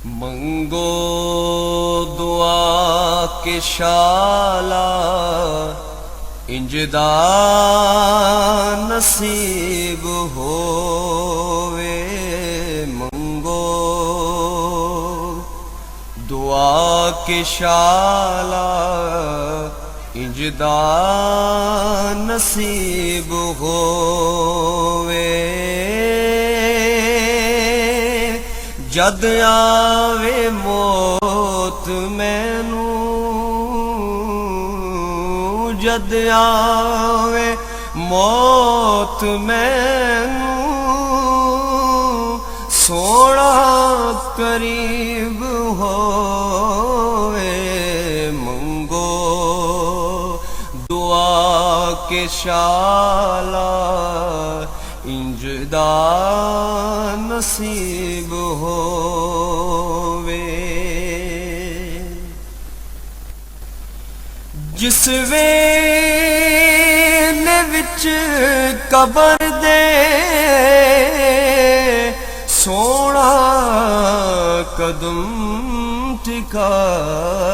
मंगो दुआ के शाला इंजदा नसीब होवे। मंगो दुआ के शाला इंजदा नसीब होवे। जद आवे मौत मैनू, जद आवे मौत मैनू, सोना करीब होवे। मंगो दुआ के शाला इंजदा नसीब होवे। जिस वेले विच कबर दे सोना कदम टिकावे।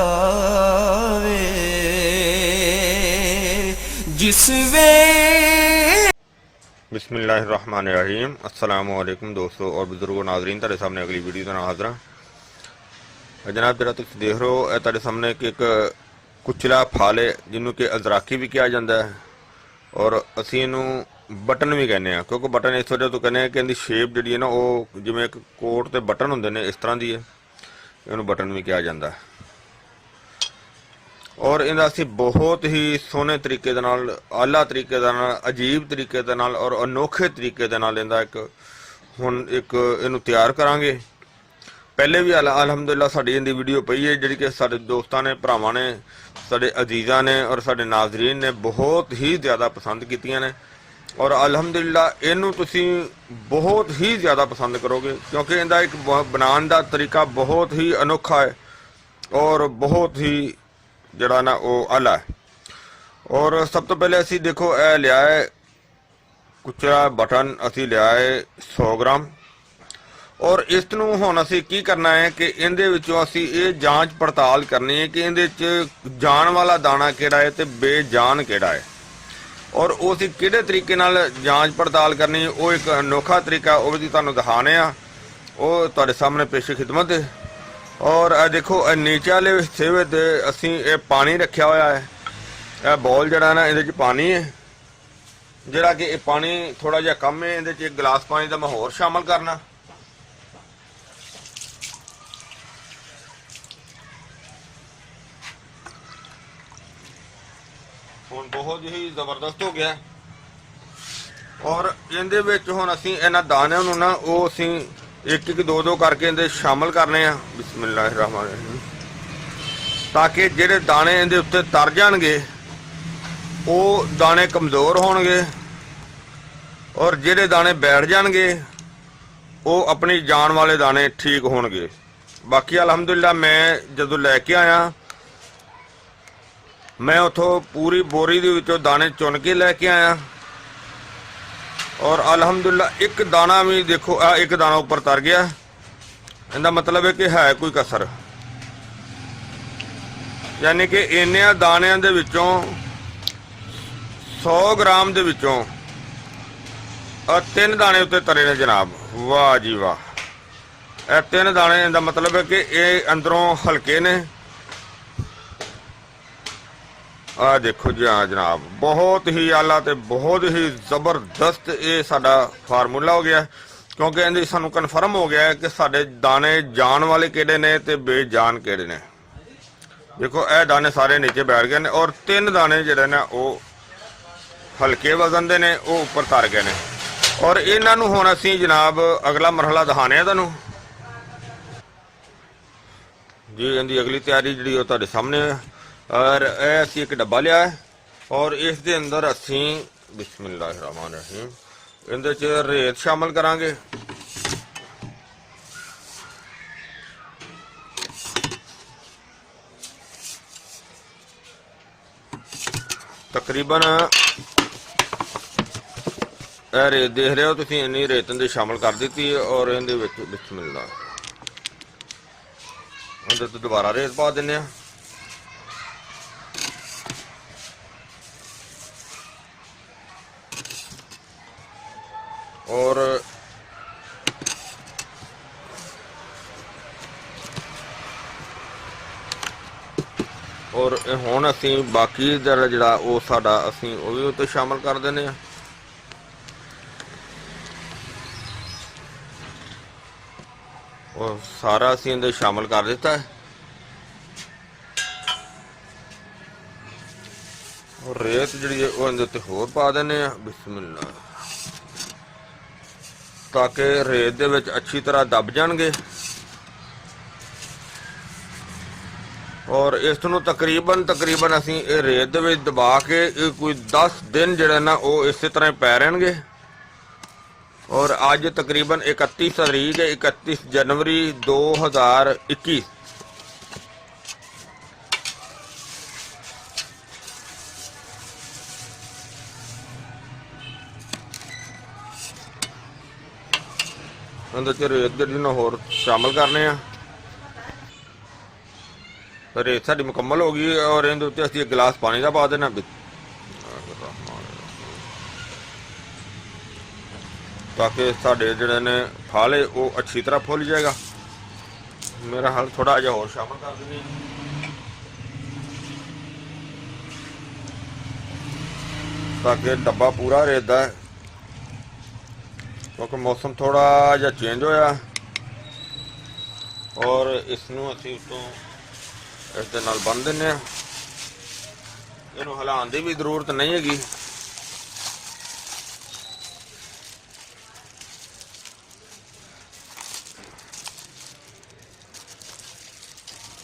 जिस वे बिस्मिल्लाहिर्रहमानिर्रहीम। अस्सलामु अलैकुम दोस्तों और बुजुर्गों नाजरीन, तेरे सामने अगली वीडियो का हाजिर हाँ जनाब। जरा तुम देख रहे हो तेरे सामने एक कुचला फल है जिन्हों कि अजराकी भी कहा जाता है और असी इनू बटन भी कहने, क्योंकि बटन इस वजह तो कहने कि इनकी शेप जी है ना वो जिमें एक कोट के बटन होंगे ने इस तरह की है, इन्हों बटन भी कहा जाता है। और इनका असी बहुत ही सोहने तरीके आला तरीके अजीब तरीके और अनोखे तरीके इनका एक हुण एक इनू तैयार करांगे। पहले भी अलहमदुलिल्लाह साड़ी इनकी वीडियो पई है जी कि साडे दोस्तां ने, भरावां ने, साडे अजीज़ां ने और साडे नाजरीन ने बहुत ही ज़्यादा पसंद कीतियां ने। और अलहमदुलिल्लाह इनू तुसीं बहुत ही ज़्यादा पसंद करोगे, क्योंकि इनका एक बनाने का तरीका बहुत ही अनोखा है और बहुत ही जड़ा ना वो आला है। और सब तो पहले असी देखो ए लिया है कुचला बटन, असी लिया है 100 ग्राम। और इस नूं हुण असी की करना है कि इहदे विचों असी ये जांच पड़ताल करनी है कि इहदे च जान वाला दाना किहड़ा है ते बेजान किहड़ा है। और वो असी किहड़े तरीके नाल जांच पड़ताल करनी है, वो एक अनोखा तरीका वो भी तुहानूं दिखाने आ, वो तुहाडे सामने पेश खिदमत है। और देखो नीचे वाले हिस्से में असी ये पानी रखा हुआ है, यह बॉल जड़ा ना ये पानी है, जरा कि पानी थोड़ा जिहा कम है, ये एक गिलास पानी का मैं होर शामिल करना। हुण बहुत ही जबरदस्त हो गया। और इहदे विच हुण असी इन्हां दाणिआं नूं ना वो असी एक एक दो दो करके इहदे शामिल करने आ। बिस्मिल्लाहिर्रहमानिर्रहीम। ताकि जिहड़े दाणे इहदे उत्ते तर जाणगे वो दाणे कमज़ोर होणगे और जिहड़े दाणे बैठ जाणगे वो अपनी जान वाले दाणे ठीक होणगे। बाकी अलहमदुलिल्लाह मैं जदों लैके आया मैं उतों पूरी बोरी दे विचों दाणे चुन के लैके आया और अलहमदुलिल्लाह एक दाना भी देखो एक दाना ऊपर तर गया। इनका मतलब है कि है कोई कसर, यानी कि इन्ने दाणियां दे विचों 100 ग्राम दे विचों 3 दाणे उत्ते तरे ने जनाब। वाह जी वाह, 3 दाणे, इनका मतलब है कि ये अंदरों हल्के ने। आ देखो जी हाँ जनाब, बहुत ही आला ते बहुत ही जबरदस्त ये साडा फार्मूला हो गया, क्योंकि इहदी सानू कन्फर्म हो गया है कि साडे दाने जान वाले किहड़े ने ते बेजान किहड़े ने। देखो ए दाने सारे नीचे बैठ गए ने और 3 दाने जिहड़े ने वो हल्के वजन दे ने वो ऊपर तर गए ने। और इन्हां नूं हुण असीं जनाब अगला मरहला दिखाने आ तुहानूं जी। इहदी अगली तैयारी जिहड़ी वो तुहाडे सामने है। और असी एक डब्बा लिया है और इस दे अंदर असी बिस्मिल्लाहिर्रहमानिर्रहीम इहदे च रेत शामिल करांगे। तकरीबन रेत देख रहे हो तुसीं, इन्नी रेत इहदे शामिल कर दी है और इहदे विच बिस्मिल्लाह ਉਹਦੇ ਤੇ ਦੁਬਾਰਾ ਰੇਤ ਪਾ ਦਿੰਨੇ ਆ। ਔਰ ਹੁਣ ਅਸੀਂ ਬਾਕੀ ਦਾ ਜਿਹੜਾ ਉਹ ਸਾਡਾ ਅਸੀਂ ਉਹ ਵੀ ਉੱਤੇ ਸ਼ਾਮਲ ਕਰ ਦਿੰਦੇ ਆ। ਉਹ ਸਾਰਾ ਅਸੀਂ ਇਹਦੇ ਸ਼ਾਮਲ ਕਰ ਦਿੱਤਾ ਹੈ। ਔਰ ਰੇਤ ਜਿਹੜੀ ਉਹ ਇਹਦੇ ਉੱਤੇ ਹੋਰ ਪਾ ਦਿੰਦੇ ਆ। ਬਿਸਮਿਲ੍ਲਾ, ਤਾਂ ਕਿ ਰੇਤ ਦੇ ਵਿੱਚ ਅੱਛੀ ਤਰ੍ਹਾਂ ਦਬ ਜਾਣਗੇ। ਔਰ ਇਸ ਨੂੰ ਤਕਰੀਬਨ ਅਸੀਂ ਇਹ ਰੇਤ ਦੇ ਵਿੱਚ ਦਬਾ ਕੇ ਕੋਈ 10 ਦਿਨ ਜਿਹੜੇ ਨਾ ਉਹ ਇਸੇ ਤਰ੍ਹਾਂ ਹੀ ਪੈ ਰਹਿਣਗੇ। ਔਰ ਅੱਜ ਤਕਰੀਬਨ 31 ਤਰੀਕ ਹੈ, 31 ਜਨਵਰੀ 2021। ਇਹਦੇ ਚ ਰੇਤ ਜਿਹੜੀ ਨਾ ਹੋਰ ਸ਼ਾਮਲ ਕਰਨੇ ਆ। ਰੇਤ ਸਾਡੀ ਮੁਕੰਮਲ ਹੋ ਗਈ ਔਰ ਇਹਦੇ ਉੱਤੇ ਅਸੀਂ 1 गिलास ਪਾਣੀ ਦਾ ਪਾ ਦੇਣਾ, ਤਾਂ ਕਿ ਸਾਡੇ ਜਿਹੜੇ ਨੇ ਫਾਲੇ ਉਹ ਅੱਛੀ ਤਰ੍ਹਾਂ ਫੁੱਲ ਜਾਏਗਾ। ਮੇਰਾ ਹਾਲ ਥੋੜਾ ਜਿਹਾ ਹੋਰ ਸ਼ਾਮਲ ਕਰ ਦਿੰਦੇ ਤਾਂ ਕਿ ਡੱਬਾ ਪੂਰਾ ਰੇਤ ਦਾ ਹੈ, ਕਿਉਂਕਿ ਮੌਸਮ ਥੋੜਾ ਜਿਹਾ ਚੇਂਜ ਹੋਇਆ। ਔਰ ਇਸ ਨੂੰ ਅਸੀਂ ਉਤੋਂ ਇਸ ਦੇ ਨਾਲ ਬੰਨ ਦਿੰਦੇ ਆ। ਇਹਨੂੰ ਹਿਲਾਉਣ ਦੀ ਵੀ ਜ਼ਰੂਰਤ ਨਹੀਂ ਹੈਗੀ।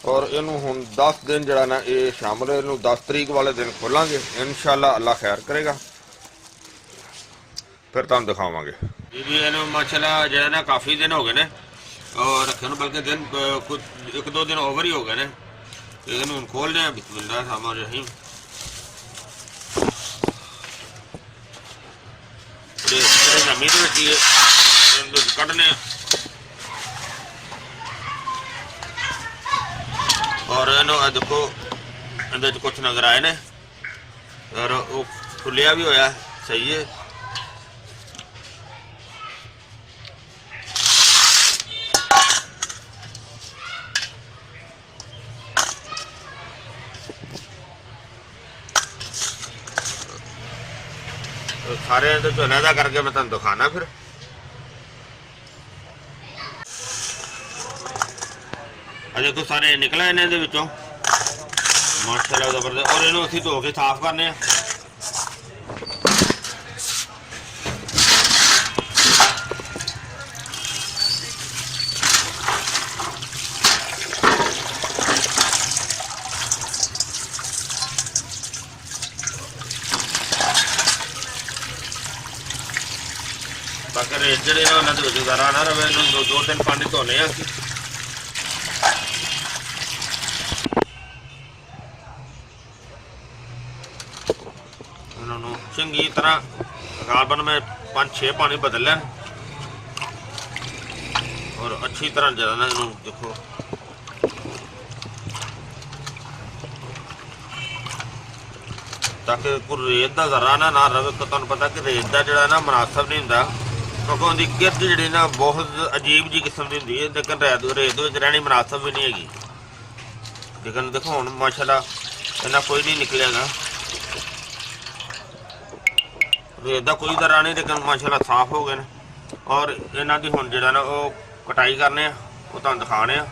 ਔਰ ਇਹਨੂੰ ਹੁਣ 10 ਦਿਨ ਜਿਹੜਾ ਨਾ ਇਹ ਸ਼ਾਮਲ, ਇਹਨੂੰ 10 ਤਰੀਕ ਵਾਲੇ ਦਿਨ ਖੋਲਾਂਗੇ ਇਨਸ਼ਾਅੱਲਾ। ਅੱਲਾ ਖੈਰ ਕਰੇਗਾ, ਫਿਰ ਤੁਹਾਨੂੰ ਦਿਖਾਵਾਂਗੇ ਜੀ। ਇਹਨੂੰ ਮਾਸ਼ਾਅੱਲਾ ਜਿਹੜਾ ਨਾ ਕਾਫੀ ਦਿਨ ਹੋ ਗਏ ਨੇ ਔਰ ਰੱਖੇ ਨੂੰ, ਬਲਕਿ ਦਿਨ ਕੁਝ 1-2 ਦਿਨ ਓਵਰ ਹੀ ਹੋ ਗਏ ਨੇ। ਇਹਨੂੰ ਹੁਣ ਖੋਲਦੇ ਆ। ਬਿਸਮਿल्लाह रहमान रहीम। ਨਮੀ ਦੇ ਵਿੱਚ ਇਹਨੂੰ ਕੱਢਨੇ ਆ। ਔਰ ਇਹਨੂੰ ਦੇਖੋ ਇਹਦੇ 'ਚ ਕੁਛ ਨਜ਼ਰ ਆਏ ਨੇ ਔਰ ਉਹ ਖੁੱਲਿਆ ਵੀ ਹੋਇਆ ਸਹੀ ਹੈ। ਸਾਰੇ ਇਹਦੇ ਚੋਂ ਲਹਿਦਾ ਕਰਕੇ ਮੈਂ ਤੁਹਾਨੂੰ ਦਿਖਾਣਾ। ਫਿਰ ਅਜੇ ਤੋਂ ਸਾਰੇ ਨਿਕਲ ਆਏ ਨੇ ਇਹਦੇ ਵਿੱਚੋਂ ਮਾਸ਼ਾਅੱਲਾ ਜ਼ਬਰਦਸਤ। ਔਰ ਇਹਨੂੰ ਅਸੀਂ ਧੋ ਕੇ ਸਾਫ਼ ਕਰਨੇ ਆ। ਤਾਂ ਕਿ ਰੇਤ ਜਿਹੜੇ ਆ ਉਹਨਾਂ ਦੇ ਵਿੱਚ ਜ਼ਰਾ ਨਾ ਰਵੇ। ਇਹਨੂੰ 2-3 ਪਾਣੀ ਧੋਨੇ ਆ ਅਸੀਂ। ਇਹਨਾਂ ਨੂੰ ਚੰਗੀ ਤਰ੍ਹਾਂ ਤਕਰੀਬਨ ਮੈਂ 5-6 ਪਾਣੀ ਬਦਲ ਲੈਣ ਔਰ ਅੱਛੀ ਤਰ੍ਹਾਂ ਜਿਹੜਾ ਨਾ ਇਹਨੂੰ ਦੇਖੋ ਤਾਂ ਕਿ ਕੋਈ ਰੇਤ ਦਾ ਜ਼ਰਾ ਨਾ ਰਵੇ। ਤੁਹਾਨੂੰ ਪਤਾ ਕਿ ਰੇਤ ਦਾ ਜਿਹੜਾ ਨਾ ਮੁਨਾਸਬ ਨਹੀਂ ਹੁੰਦਾ, ਕਿਉਂਕਿ ਉਹਦੀ ਗਿਰਦ ਜਿਹੜੀ ਨਾ ਬਹੁਤ ਅਜੀਬ ਜੀ ਕਿਸਮ ਦੀ ਹੁੰਦੀ ਹੈ। ਲੇਕਿਨ ਰੇਤ ਵਿੱਚ ਰਹਿਣੀ ਮੁਨਾਸਬ ਵੀ ਨਹੀਂ ਹੈਗੀ। ਲੇਕਿਨ ਦੇਖੋ ਹੁਣ ਮਾਸ਼ਾਅੱਲਾ ਇਹਨਾਂ ਕੋਈ ਨਹੀਂ ਨਿਕਲਿਆਗਾ। ਰੇਤ ਦਾ ਕੋਈ ਜ਼ਰਾ ਨਹੀਂ, ਲੇਕਿਨ ਮਾਸ਼ਾਅੱਲਾ ਸਾਫ਼ ਹੋ ਗਏ ਨੇ। ਔਰ ਇਹਨਾਂ ਦੀ ਹੁਣ ਜਿਹੜਾ ਨਾ ਉਹ ਕਟਾਈ ਕਰਨੇ ਆ, ਉਹ ਤੁਹਾਨੂੰ ਦਿਖਾਣੇ ਆ।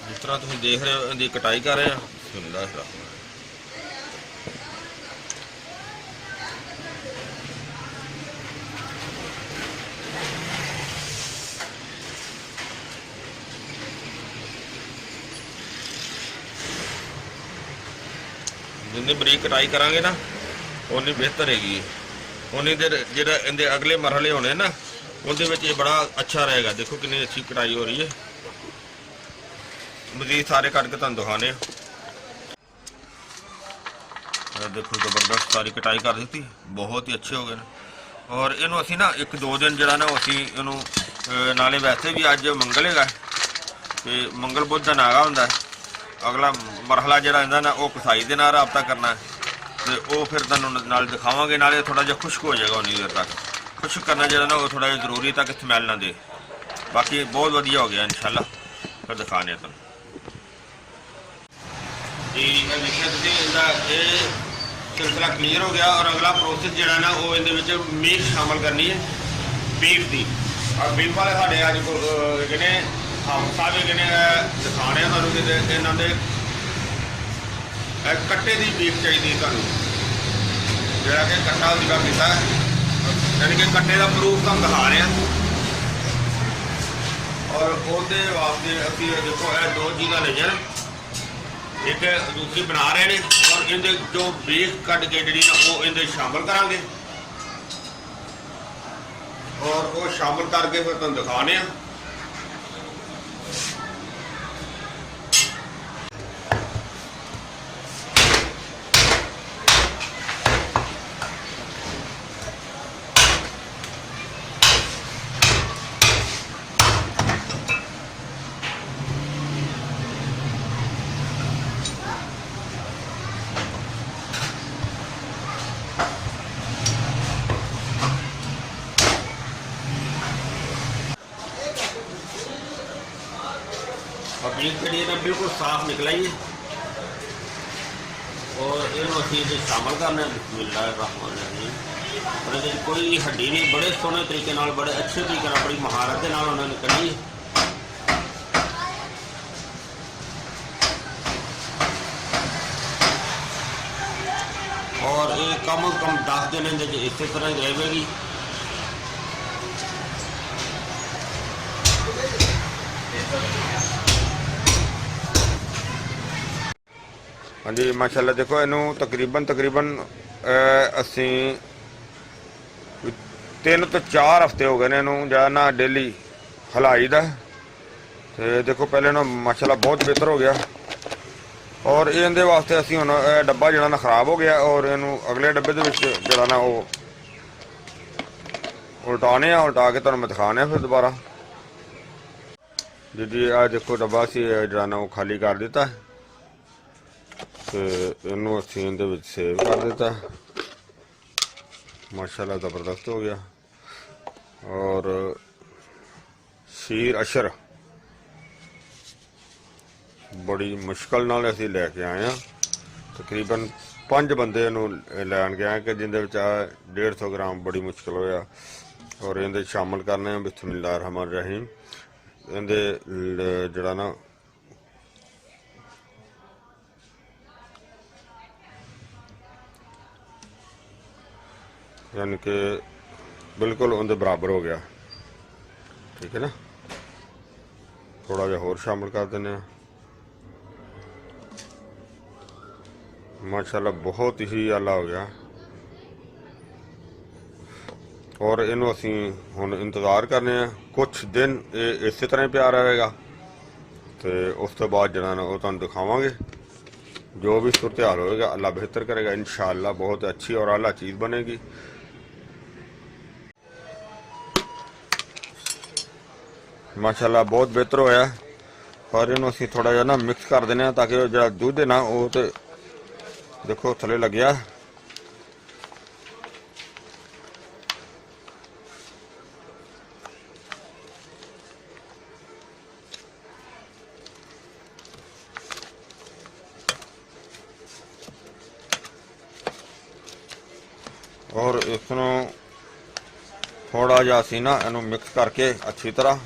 ਜਿਸ ਤਰ੍ਹਾਂ ਤੁਸੀਂ ਦੇਖ ਰਹੇ ਹੋ ਇਹਦੀ ਕਟਾਈ ਕਰ ਰਹੇ ਆ। ਬਿਸਮਿल्लाह जितनी बरीक कटाई करांगे ना उन्नी बेहतर हैगी। उन्नी देर जो इनके अगले मरहले होने ना उनके ये बड़ा अच्छा रहेगा। देखो कितनी अच्छी कटाई हो रही है। मजीद सारे कट के तुम दिखाने। देखो जबरदस्त सारी कटाई कर दी, बहुत ही अच्छे हो गए। ਔਰ ਇਹਨੂੰ ਅਸੀਂ ਨਾ 1-2 ਦਿਨ ਜਿਹੜਾ ਨਾ ਅਸੀਂ ਇਹਨੂੰ ਨਾਲੇ ਵੈਸੇ ਵੀ ਅੱਜ ਮੰਗਲ ਹੈਗਾ ਤੇ ਮੰਗਲ ਬੁੱਧ ਦਾ ਨਾਗਾ ਹੁੰਦਾ। ਅਗਲਾ ਮਰਹਲਾ ਜਿਹੜਾ ਇਹਦਾ ਨਾ ਉਹ ਕਸਾਈ ਦੇ ਨਾਲ ਰਾਬਤਾ ਕਰਨਾ ਤੇ ਉਹ ਫਿਰ ਤੁਹਾਨੂੰ ਨਾਲ ਦਿਖਾਵਾਂਗੇ। ਨਾਲੇ ਥੋੜਾ ਜਿਹਾ ਖੁਸ਼ਕ ਹੋ ਜਾਏਗਾ ਉਨੀ ਦੇਰ ਤੱਕ। ਖੁਸ਼ਕ ਕਰਨਾ ਜਿਹੜਾ ਨਾ ਉਹ ਥੋੜਾ ਜਿਹਾ ਜ਼ਰੂਰੀ ਤਾਂ ਕਿ ਸਮੈਲ ਨਾ ਦੇ। ਬਾਕੀ ਬਹੁਤ ਵਧੀਆ ਹੋ ਗਿਆ ਇਨਸ਼ਾਅੱਲਾ। ਫਿਰ ਦਿਖਾਣੇ ਆ ਤੁਹਾਨੂੰ ਜੀ। ਇਹ ਦੇਖਿਆ ਤੁਸੀਂ ਇਹਦਾ ਇਹ ਸਿਲਸਿਲਾ ਕਲੀਅਰ ਹੋ ਗਿਆ। ਔਰ ਅਗਲਾ ਪ੍ਰੋਸੈਸ ਜਿਹੜਾ ਨਾ ਉਹ ਇਹਦੇ ਵਿੱਚ ਮੀਟ ਸ਼ਾਮਲ ਕਰਨੀ ਹੈ, ਬੀਫ ਦੀ। ਔਰ ਬੀਫ ਵਾਲੇ ਸਾਡੇ ਅੱਜ ਜਿਹੜੇ ਹਾਮ ਸਾਹਿਬ ਹੈਗੇ ਨੇ ਦਿਖਾਣੇ ਆ ਤੁਹਾਨੂੰ ਕਿ ਇਹਨਾਂ ਦੇ ਕੱਟੇ ਦੀ ਬੀਫ ਚਾਹੀਦੀ ਤੁਹਾਨੂੰ, ਜਿਹੜਾ ਕਿ ਕੱਟਾ ਸੀਗਾ ਕੀਤਾ, ਯਾਨੀ ਕਿ ਕੱਟੇ ਦਾ ਪ੍ਰੂਫ ਤੁਹਾਨੂੰ ਦਿਖਾ ਰਹੇ ਹਾਂ। ਔਰ ਉਹਦੇ ਵਾਸਤੇ ਅਸੀਂ ਦੇਖੋ ਇਹ 2 ਚੀਜ਼ਾਂ ਲਈਆਂ ਨੇ, ਇੱਕ ਦੂਸਰੀ ਬਣਾ ਰਹੇ ਨੇ। ਔਰ ਇਹਦੇ ਜੋ ਬੀਫ ਕੱਢ ਕੇ ਜਿਹੜੀ ਨਾ ਉਹ ਇਹਦੇ ਸ਼ਾਮਲ ਕਰਾਂਗੇ ਔਰ ਉਹ ਸ਼ਾਮਲ ਕਰਕੇ ਫਿਰ ਤੁਹਾਨੂੰ ਦਿਖਾਣੇ ਆ। बीफ ਜਿਹੜੀ ਹੈ ਨਾ ਬਿਲਕੁਲ ਸਾਫ਼ ਨਿਕਲਾਈ ਹੈ ਔਰ ਇਹਨੂੰ ਅਸੀਂ ਇਹਦੇ ਸ਼ਾਮਲ ਕਰਨਾ ਹੈ। ਬਿਸਮਿल्लाहिर्रहमानिर्रहीम। और ਇਹਦੇ ਕੋਈ ਹੱਡੀ ਨਹੀਂ, ਬੜੇ ਸੋਹਣੇ ਤਰੀਕੇ ਨਾਲ, ਬੜੇ ਅੱਛੇ ਤਰੀਕੇ ਨਾਲ, ਬੜੀ ਮਹਾਰਤ ਦੇ ਨਾਲ ਉਹਨਾਂ ਨੇ ਕੱਢੀ ਹੈ। और ये कम से कम 10 दिन इस तरह ही रहेगी। हाँ जी माशाल्लाह देखो इनू तकरीबन असी 3 तो 4 हफ्ते हो गए ने इनू जरा ना डेली हलाई दा। ते देखो पहले ना माशाल्लाह बहुत बेहतर हो गया। और ये वास्ते असी हुण डब्बा जरा ना खराब हो गया और इनू अगले डब्बे दे विच जरा ना वो उल्टाने आ, उल्टा के तुहानूं मैं दिखाने फिर दोबारा। जी आ देखो डब्बा असी जरा ना वो खाली कर दिता ते इनू असी इहदे विच सेव कर दिता। माशाल्लाह ज़बरदस्त हो गया। और शीर अशर बड़ी मुश्किल नाल असी लैके आए हैं। तकरीबन 5 बंदे इनू लैन गए कि जिंदे विच 150 ग्राम बड़ी मुश्किल होया। और इहदे शामिल करने बिस्मिल्लाहिर्रहमानिर्रहीम। इहदे जड़ा ना यानी कि बिल्कुल उनके बराबर हो गया। ठीक है ना, थोड़ा जिहा होर शामिल कर देने। माशाल्लाह बहुत ही आला हो गया। और इनू असी हुण इंतज़ार करने कुछ दिन इस तरह ही प्यार रहेगा तो उस तो बाद जरा ना वो तुहानूं दिखावांगे। जो भी सूरत हाल होएगा अल्लाह बेहतर करेगा इंशाअल्लाह। बहुत अच्छी और आला चीज़ बनेगी। माशाल्लाह बहुत बेहतर होया। और इनू असी थोड़ा जिहा ना मिक्स कर देने ताकि जो दूध है ना वो तो देखो थले लग गया। और इसनों थोड़ा जिहा असी ना इनू मिक्स करके अच्छी तरह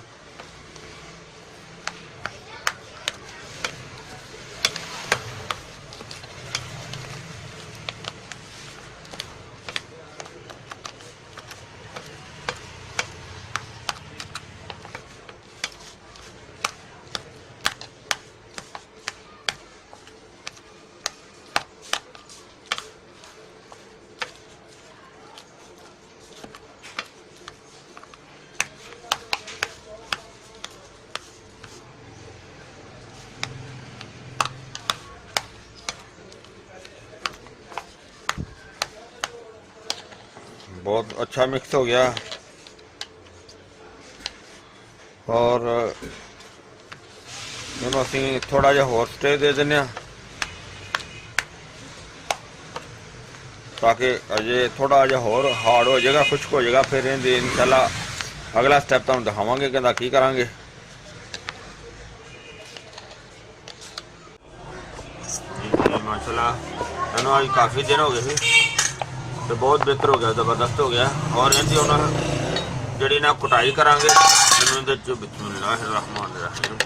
बहुत अच्छा मिक्स हो गया और ਇਹਨੂੰ ਅਸੀਂ थोड़ा ਜਿਹਾ ਹੋਰ स्टे दे ਦਿੰਦੇ ਹਾਂ ताकि अजे थोड़ा जिहा होर हार्ड हो जाएगा, खुश्क हो जाएगा। फिर इहदी इंशाल्लाह अगला स्टैप तुहानूं दिखावांगे कि की करांगे। माशाल्लाह इहनूं अज काफ़ी दिन हो गए थे तो बहुत बेहतर हो गया, ज़बरदस्त हो गया। और इहदी हुण जिहड़ी ना कुटाई करांगे। इहनूं इहदे च बिस्मिल्लाहिर रहमानिर रहीम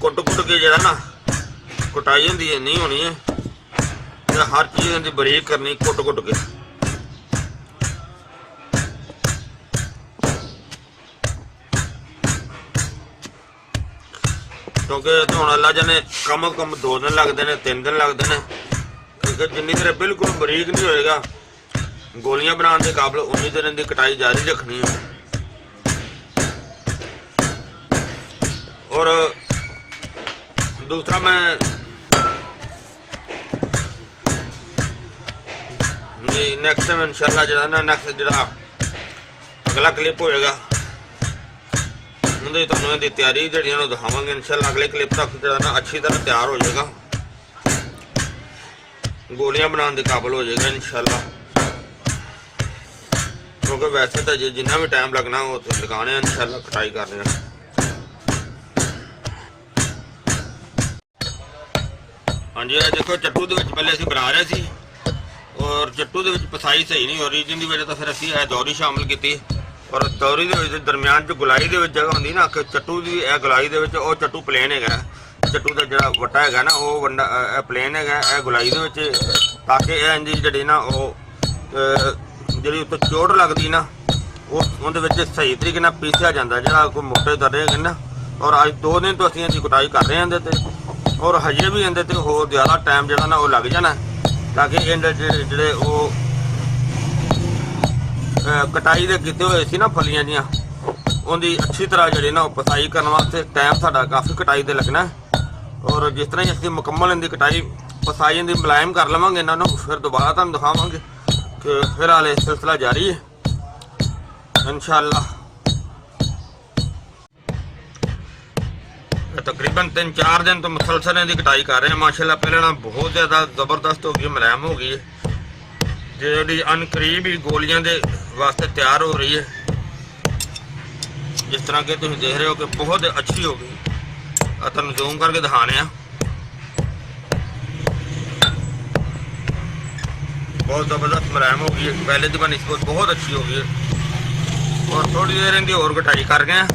कुट कुट के जरा ना कुटाई होंदी है नहीं होनी है, हर चीज़ इहदी बरीक करनी कुट कुट के। क्योंकि हुण अल्लाह जाने कम अज कम 2 दिन लगते हैं, 3 दिन लगते हैं, क्योंकि जिन्नी देर बिल्कुल बरीक नहीं होएगा गोलियां बनाने के काबिल उन्नी देर इनकी कटाई जारी रखनी है। और दूसरा मैं नेक्स्ट टाइम इंशाल्लाह जो ना नेक्स्ट जो अगला क्लिप होएगा उन्हें तुहानूं इहदी तैयारी जिहड़ियां दिखावांगे इंशाल्लाह। अगले क्लिप तक जो ना अच्छी तरह तैयार हो जाएगा, गोलियां बनाने के काबिल हो जाएगा इंशाल्लाह। क्योंकि वैसे तो जिन्ना भी टाइम लगना वो तो लगाने इंशाल्लाह कटाई करने। हाँ जी देखो चट्टू के पहले असीं बना रहे थे और चट्टू के पसाई सही नहीं हो रही, जिंदी वजह तो फिर असीं दौरी शामिल की। और दौरी के दरम्यान जो गुलाई के जगह होंगी ना कि चट्टू की गुलाई के चट्टू प्लेन है, चट्टू का जो वट्टा है ना वो वंडा प्लेन है गुलाई के, ताकि इंजी जी ना वो जी उत्ते चोट लगती ना वो उहदे सही तरीके नाल पीसिया जाता जो कोई मोटे दर्रे है ना। और अज 2 दिन तो असीं इहदी कुटाई कर रहे हैं इहदे और हजे भी इहदे ते होर ज़्यादा टाइम जो ना वो लग जाना, ताकि इहदे जिहड़े वो कटाई दे कीते हुए सी ना फलियां जियां उहदी अच्छी तरह जी ना पसाई करने वास्ते टाइम साडा काफ़ी कटाई दे लगना। और जिस तरह ही असीं मुकम्मल इहदी कटाई पसाई इहदी मुलायम कर लवांगे इन्हां नूं, फिर दोबारा तुहानूं दिखावांगे कि फिर हाले सिलसिला जारी है इंशाल्लाह। तकरीबन 3-4 दिन तो मुसलसल इहदी कटाई कर रहे हैं माशाल्लाह। पहले ना बहुत ज़्यादा ज़बरदस्त हो गई, मुलायम हो गई है, जी अनकरीब ही गोलियां दे वास्ते तैयार हो रही है। जिस तरह के तुम देख रहे हो कि बहुत अच्छी हो गई, तुहानूं जूम करके दिखाने बहुत ज़बरदस्त मुलायम हो गई है, पहले की बनिस्बत बहुत अच्छी हो गई है। और थोड़ी देर इनकी और कटाई कर गए हैं,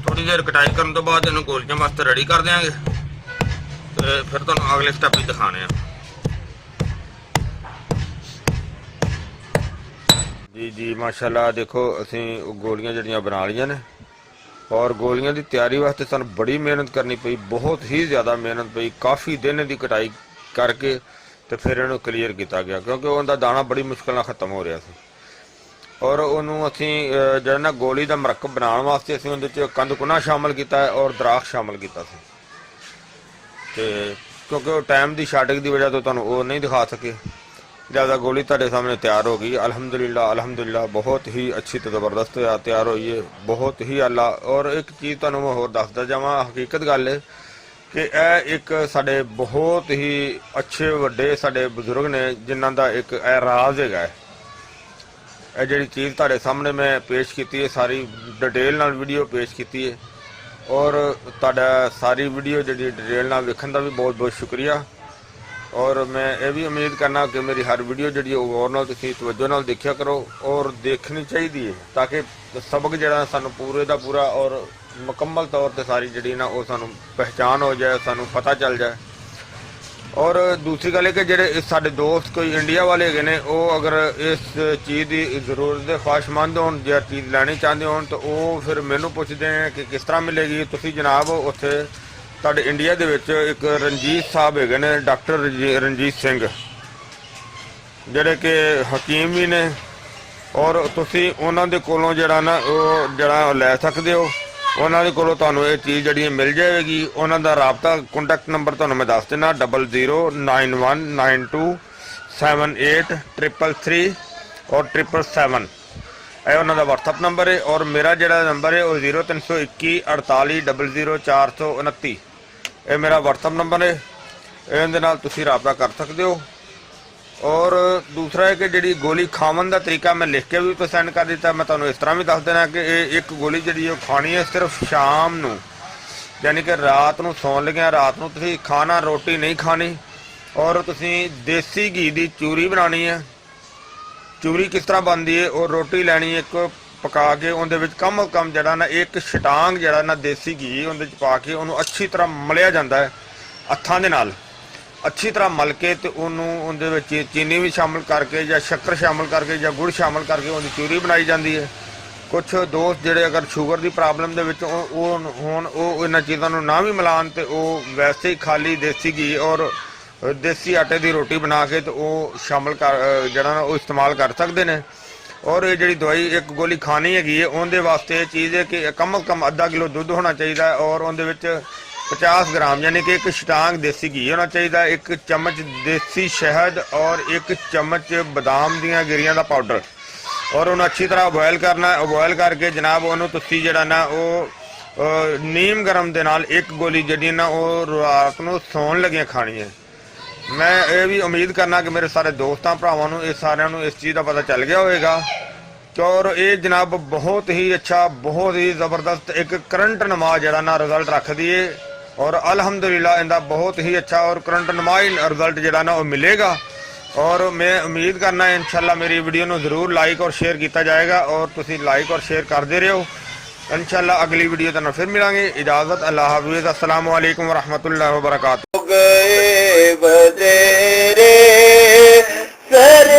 थोड़ी देर कटाई करने तो बाद इन्होंने गोलियां वास्ते रेडी कर देंगे, तो फिर तुहानूं अगले स्टैप ही दिखाने जी। जी माशाल्लाह देखो असीं गोलियां जिहड़ियां बना लियां ने और गोलियां की तैयारी वास्ते सानूं बड़ी मेहनत करनी पई, बहुत ही ज़्यादा मेहनत पई। काफ़ी दिन की कटाई करके तो फिर इन्हूं क्लीयर किया गया, क्योंकि उनका दाना बड़ी मुश्किल खत्म हो रहा सी। और उन्होंने असीं जिहड़ा ना गोली का मरकब बनाने वास्ते असीं उहदे च कंदकुना शामिल किया है और दराख शामिल किया सी, क्योंकि टाइम की शार्टेज की वजह तो तुहानूं वो नहीं दिखा सके। ज़्यादा गोली तुहाडे सामने तैयार हो गई अल्हम्दुलिल्लाह, अल्हम्दुलिल्लाह बहुत ही अच्छी तो ज़बरदस्त तैयार हुई है, बहुत ही अल्लाह। और एक चीज़ तुहानूं मैं होर दसदा जावां, हकीकत गल है कि यह एक साडे बहुत ही अच्छे वड्डे साडे बजुर्ग ने जिन्हां दा एक राज है। यह जी चीज़ तुहाडे सामने मैं पेश की है, सारी डिटेल नाल वीडियो पेश की है। और तुहाडा सारी वीडियो जी डिटेल नाल वेखण दा भी बहुत बहुत शुक्रिया। और मैं ये भी उम्मीद करना कि मेरी हर वीडियो जी गौर नाल तुसीं तवज्जो नाल देखिया करो और देखनी चाहिए, ताकि सबक जिहड़ा सानूं पूरे दा पूरा और मुकम्मल तौर पर सारी जी ना वो सानूं पहचान हो जाए, सानूं पता चल जाए। ਔਰ ਦੂਸਰੀ ਗੱਲ ਇਹ ਕਿ ਜਿਹੜੇ ਸਾਡੇ ਦੋਸਤ ਕੋਈ ਇੰਡੀਆ ਵਾਲੇ ਹੈਗੇ ਨੇ, ਉਹ ਅਗਰ ਇਸ ਚੀਜ਼ ਦੀ ਜ਼ਰੂਰਤ ਦੇ ਖੁਆਇਸ਼ਮੰਦ ਹੋਣ ਜਾਂ ਚੀਜ਼ ਲੈਣੀ ਚਾਹੁੰਦੇ ਹੋਣ ਤਾਂ ਉਹ ਫਿਰ ਮੈਨੂੰ ਪੁੱਛਦੇ ਨੇ ਕਿ ਕਿਸ ਤਰ੍ਹਾਂ ਮਿਲੇਗੀ। ਤੁਸੀਂ ਜਨਾਬ ਉੱਥੇ ਤੁਹਾਡੇ ਇੰਡੀਆ ਦੇ ਵਿੱਚ ਇੱਕ ਰਣਜੀਤ ਸਾਹਿਬ ਹੈਗੇ ਨੇ, ਡਾਕਟਰ ਰਣਜੀਤ ਸਿੰਘ, ਜਿਹੜੇ ਕਿ ਹਕੀਮ ਵੀ ਨੇ, ਔਰ ਤੁਸੀਂ ਉਹਨਾਂ ਦੇ ਕੋਲੋਂ ਜਿਹੜਾ ਨਾ ਉਹ ਜਿਹੜਾ ਲੈ ਸਕਦੇ ਹੋ। ਉਹਨਾਂ ਦੇ ਕੋਲੋਂ ਤੁਹਾਨੂੰ ਇਹ ਚੀਜ਼ ਜਿਹੜੀ ਮਿਲ ਜਾਵੇਗੀ। ਉਹਨਾਂ ਦਾ ਰਾਬਤਾ ਕੰਟੈਕਟ ਨੰਬਰ ਤੁਹਾਨੂੰ ਮੈਂ ਦੱਸ ਦਿੰਦਾ, 009192783333 ਔਰ 777 ਇਹ ਉਹਨਾਂ ਦਾ WhatsApp ਨੰਬਰ ਹੈ। ਔਰ ਮੇਰਾ ਜਿਹੜਾ ਨੰਬਰ ਹੈ ਉਹ 032148000429 ਇਹ ਮੇਰਾ WhatsApp ਨੰਬਰ ਹੈ। ਇਹਦੇ ਨਾਲ ਤੁਸੀਂ ਰਾਬਤਾ ਕਰ ਸਕਦੇ ਹੋ। ਔਰ ਦੂਸਰਾ ਹੈ ਕਿ ਜਿਹੜੀ ਗੋਲੀ ਖਾਣ ਦਾ ਤਰੀਕਾ ਮੈਂ ਲਿਖ ਕੇ ਵੀ ਸੈਂਡ ਕਰ ਦਿੱਤਾ। ਮੈਂ ਤੁਹਾਨੂੰ ਇਸ ਤਰ੍ਹਾਂ ਵੀ ਦੱਸ ਦੇਣਾ ਕਿ ਇਹ ਇੱਕ ਗੋਲੀ ਜਿਹੜੀ ਉਹ ਖਾਣੀ ਹੈ ਸਿਰਫ ਸ਼ਾਮ ਨੂੰ, ਯਾਨੀ ਕਿ ਰਾਤ ਨੂੰ ਸੌਣ ਲੱਗਿਆ ਰਾਤ ਨੂੰ ਤੁਸੀਂ ਖਾਣਾ, ਰੋਟੀ ਨਹੀਂ ਖਾਣੀ। ਔਰ ਤੁਸੀਂ ਦੇਸੀ ਘੀ ਦੀ ਚੂਰੀ ਬਣਾਉਣੀ ਹੈ। ਚੂਰੀ ਕਿਸ ਤਰ੍ਹਾਂ ਬਣਦੀ ਹੈ, ਉਹ ਰੋਟੀ ਲੈਣੀ ਇੱਕ ਪਕਾ ਕੇ ਉਹਦੇ ਵਿੱਚ ਕਮ ਕਮ ਜਿਹੜਾ ਨਾ ਇੱਕ ਛਟਾਂਗ ਜਿਹੜਾ ਨਾ ਦੇਸੀ ਘੀ ਉਹਦੇ 'ਚ ਪਾ ਕੇ ਉਹਨੂੰ ਅੱਛੀ ਤਰ੍ਹਾਂ ਮਲਿਆ ਜਾਂਦਾ ਹੈ ਹੱਥਾਂ ਦੇ ਨਾਲ, ਅੱਛੀ ਤਰ੍ਹਾਂ ਮਲ ਕੇ ਤੇ ਉਹਨੂੰ ਉਹਦੇ ਵਿੱਚ ਚੀਨੀ ਵੀ ਸ਼ਾਮਲ ਕਰਕੇ ਜਾਂ ਸ਼ੱਕਰ ਸ਼ਾਮਲ ਕਰਕੇ ਜਾਂ ਗੁੜ ਸ਼ਾਮਲ ਕਰਕੇ ਉਹਦੀ ਚੂਰੀ ਬਣਾਈ ਜਾਂਦੀ ਹੈ। ਕੁਝ ਦੋਸਤ ਜਿਹੜੇ ਅਗਰ ਸ਼ੂਗਰ ਦੀ ਪ੍ਰੋਬਲਮ ਦੇ ਵਿੱਚ ਉਹ ਇਹਨਾਂ ਚੀਜ਼ਾਂ ਨੂੰ ਨਾ ਵੀ ਮਿਲਾਉਣ ਤੇ ਉਹ ਵੈਸੇ ਹੀ ਖਾਲੀ ਦੇਸੀ ਘੀ ਔਰ ਦੇਸੀ ਆਟੇ ਦੀ ਰੋਟੀ ਬਣਾ ਕੇ ਤੇ ਉਹ ਸ਼ਾਮਲ ਕਰ ਜਿਹੜਾ ਨਾ ਉਹ ਇਸਤੇਮਾਲ ਕਰ ਸਕਦੇ ਨੇ। ਔਰ ਇਹ ਜਿਹੜੀ ਦਵਾਈ ਇੱਕ ਗੋਲੀ ਖਾਣੀ ਹੈਗੀ ਹੈ ਉਹਦੇ ਵਾਸਤੇ ਇਹ ਚੀਜ਼ ਹੈ ਕਿ ਕਮ ਕਮ ਅੱਧਾ ਕਿਲੋ ਦੁੱਧ ਹੋਣਾ ਚਾਹੀਦਾ ਹੈ ਔਰ ਉਹਦੇ ਵਿੱਚ 50 ਗ੍ਰਾਮ ਯਾਨੀ ਕਿ ਇੱਕ ਛਟਾਂਗ ਦੇਸੀ ਘੀ ਹੋਣਾ ਚਾਹੀਦਾ, ਇੱਕ ਚਮਚ ਦੇਸੀ ਸ਼ਹਿਦ ਔਰ ਇੱਕ ਚਮਚ ਬਦਾਮ ਦੀਆਂ ਗਿਰੀਆਂ ਦਾ ਪਾਊਡਰ। ਔਰ ਉਹਨੂੰ ਅੱਛੀ ਤਰ੍ਹਾਂ ਬੋਇਲ ਕਰਨਾ। ਬੋਇਲ ਕਰਕੇ ਜਨਾਬ ਉਹਨੂੰ ਤੁਸੀਂ ਜਿਹੜਾ ਨਾ ਉਹ ਨੀਮ ਗਰਮ ਦੇ ਨਾਲ ਇੱਕ ਗੋਲੀ ਜਿਹੜੀ ਨਾ ਉਹ ਰਾਤ ਨੂੰ ਸੌਣ ਲੱਗਿਆ ਖਾਣੀ ਹੈ। ਮੈਂ ਇਹ ਵੀ ਉਮੀਦ ਕਰਨਾ ਕਿ ਮੇਰੇ ਸਾਰੇ ਦੋਸਤਾਂ ਭਰਾਵਾਂ ਨੂੰ ਇਹ ਸਾਰਿਆਂ ਨੂੰ ਇਸ ਚੀਜ਼ ਦਾ ਪਤਾ ਚੱਲ ਗਿਆ ਹੋਵੇਗਾ। ਔਰ ਇਹ ਜਨਾਬ ਬਹੁਤ ਹੀ ਅੱਛਾ, ਬਹੁਤ ਹੀ ਜ਼ਬਰਦਸਤ ਇੱਕ ਕਰੰਟ ਨਮਾ ਜਿਹੜਾ ਨਾ ਰਿਜ਼ਲਟ ਰੱਖਦੀ ਹੈ। ਔਰ ਅਲਹਮਦੁਲਿਲਾ ਇਹਦਾ ਬਹੁਤ ਹੀ ਅੱਛਾ ਔਰ ਕਰੰਟ ਨਮਾ ਰਿਜ਼ਲਟ ਜਿਹੜਾ ਨਾ ਉਹ ਮਿਲੇਗਾ। ਔਰ ਮੈਂ ਉਮੀਦ ਕਰਨਾ ਇਨਸ਼ਾਅੱਲਾ ਮੇਰੀ ਵੀਡੀਓ ਨੂੰ ਜ਼ਰੂਰ ਲਾਈਕ ਔਰ ਸ਼ੇਅਰ ਕੀਤਾ ਜਾਏਗਾ ਔਰ ਤੁਸੀਂ ਲਾਈਕ ਔਰ ਸ਼ੇਅਰ ਕਰਦੇ ਰਹੋ। ਇਨਸ਼ਾਅੱਲਾ ਅਗਲੀ ਵੀਡੀਓ ਦੇ ਨਾਲ ਫਿਰ ਮਿਲਾਂਗੇ। ਇਜਾਜ਼ਤ, ਅੱਲਾਹ ਹਾਫਿਜ਼, अस्सलाम वालेकुम वरहमतुल्लाहि वबरकातुहू। गए बदेरे सर